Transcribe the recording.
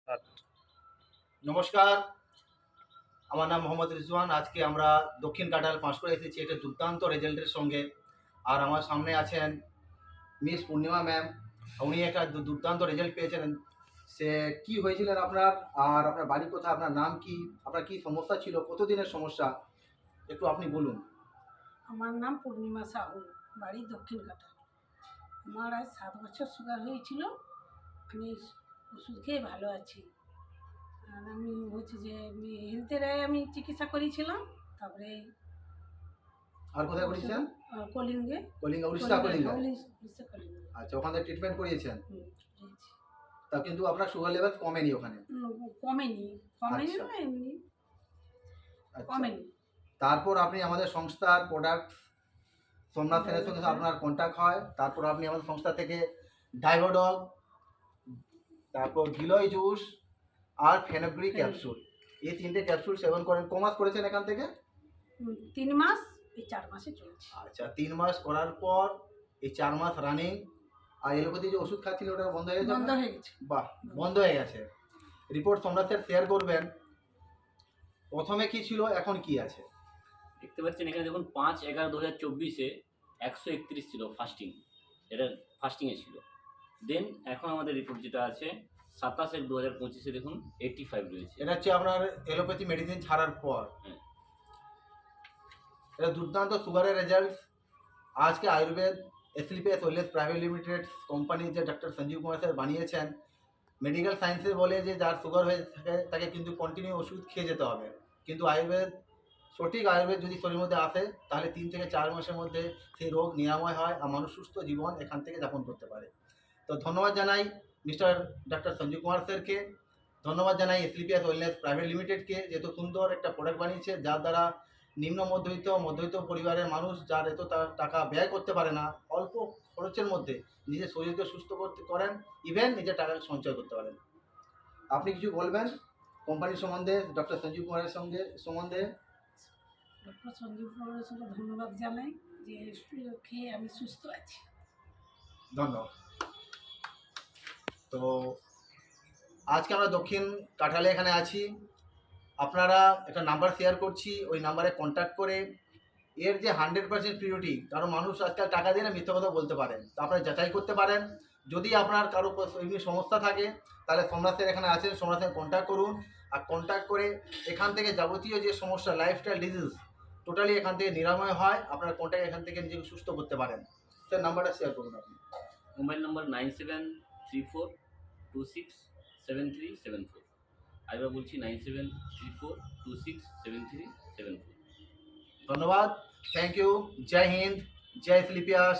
Start. নমস্কার, আমার নাম মোহাম্মদ রিজওয়ান। আজকে আমরা দক্ষিণ কাটাল পাস করে এসেছি একটা দুর্দান্ত রেজাল্টের সঙ্গে। আর আমার সামনে আছেন মিস পূর্ণিমা ম্যাম। উনি একটা দুর্দান্ত রেজাল্ট পেয়েছেন। সে কি হয়েছিলেন আপনার, আর আপনার বাড়ি কোথায়, আপনার নাম কি, আপনার কি সমস্যা ছিল, কতদিনের সমস্যা, একটু আপনি বলুন। আমার নাম পূর্ণিমা সাহু, বাড়ি দক্ষিণ কাটা। আমার আজ 7 বছর সুগার হয়েছিল। আমি ওষুধ খেয়ে ভালো আছি। আর আমি হচ্ছে যে হেলথের আমি চিকিৎসা করিয়েছিলাম। তারপরে আর কোথায় করেছেন? কলিঙ্গে। কলিঙ্গা, উড়িষ্যা কলিঙ্গা। উড়িষ্যা কলিঙ্গে। আচ্ছা, ওখানে ট্রিটমেন্ট করিয়েছেন। করিয়েছি। তা কিন্তু আপনার সুগার লেভেল কমেনি ওখানে? কমেনি আচ্ছা। না এমনি আচ্ছা। কমেনি। তারপর আপনি আমাদের সংস্থার প্রোডাক্ট সোমনাথ সেনের সঙ্গে আপনার কন্ট্যাক্ট হয়। তারপর আপনি আমাদের সংস্থা থেকে ডাইভোডগ, তারপর গিলয় জুস আর ফেনোগ্রি ক্যাপসুল, এই 3টে ক্যাপসুল সেবন করেন। কমাস করেছেন এখান থেকে? 3 মাস, এই 4 মাসে চলছে। আচ্ছা, 3 মাস করার পর এই 4 মাস রানিং। আর এলোপ্যাথি যে ওষুধ খাচ্ছিলেন ওটা বন্ধ হয়ে গেছে? বন্ধ হয়ে গেছে। বাহ, বন্ধ হয়ে গেছে। রিপোর্ট সোমনাথের শেয়ার করবেন। প্রথমে কি ছিল, এখন কি আছে? দেখতে পাচ্ছেন এখানে দেখুন 5/11/2024-এ 131 ছিল ফাস্টিং, এটা ফাস্টিংয়ে ছিল। দেন এখন আমাদের রিপোর্ট যেটা আছে 27/1/2025-এ দেখুন 85 রয়েছে। এটা হচ্ছে আপনার এলোপ্যাথি মেডিসিন ছাড়ার পর। হ্যাঁ। এটা দুর্দান্ত সুগারের রেজাল্ট। আজকে আয়ুর্বেদ এসলিপিএস ওয়েলনেস প্রাইভেট লিমিটেড কোম্পানির যে ডক্টর সঞ্জীব কুমার স্যার বানিয়েছেন, মেডিকেল সায়েন্সে বলে যে যার সুগার হয়ে থাকে তাকে কিন্তু কন্টিনিউ ওষুধ খেয়ে যেতে হবে। কিন্তু আয়ুর্বেদ, সঠিক আয়ুর্বেদ যদি শরীরের মধ্যে আসে তাহলে 3 থেকে 4 মাসের মধ্যে সেই রোগ নিরাময় হয় আর মানুষ সুস্থ জীবন এখান থেকে যাপন করতে পারে। তো ধন্যবাদ জানাই মিস্টার ডক্টর সঞ্জীব কুমার স্যারকে। ধন্যবাদ জানাই এসলিপিএস ওয়েলনেস প্রাইভেট লিমিটেডকে, যেহেতু সুন্দর একটা প্রোডাক্ট বানিয়েছে যার দ্বারা নিম্ন মধ্যবিত্ত পরিবারের মানুষ যার এত টাকা ব্যয় করতে পারে না, অল্প খরচের মধ্যে নিজের শরীরকে সুস্থ করেন, ইভেন নিজের টাকা সঞ্চয় করতে পারেন। আপনি কিছু বলবেন কোম্পানির সম্বন্ধে, ডক্টর সঞ্জীব কুমারের সম্বন্ধে? ডক্টর সঞ্জীব কুমারের সঙ্গে ধন্যবাদ জানাই যে খেয়ে আমি সুস্থ আছি। ধন্যবাদ। তো আজকে আমরা দক্ষিণ কাঠালে এখানে আছি। আপনারা একটা নাম্বার শেয়ার করছি, ওই নাম্বারে কন্ট্যাক্ট করে এর যে 100% পিউরিটি, কারণ মানুষ আজকাল টাকা দিয়ে না মিথ্যা কথা বলতে পারেন, তো আপনারা যাচাই করতে পারেন। যদি আপনার কারো এমনি সমস্যা থাকে তাহলে সোমনাথের এখানে আছেন, সোমনাথের কন্ট্যাক্ট করুন। আর কন্ট্যাক্ট করে এখান থেকে যাবতীয় যে সমস্যা, লাইফস্টাইল ডিজিজ টোটালি এখান থেকে নিরাময় হয়। আপনারা কন্ট্যাক্ট এখান থেকে নিজেকে সুস্থ করতে পারেন। স্যার নাম্বারটা শেয়ার করুন আপনি। Mobile number 9734267374। আরেকবার বলছি 9734267374। ধন্যবাদ, থ্যাংক ইউ, জয় হিন্দ, জয় ফিলিপিয়াস।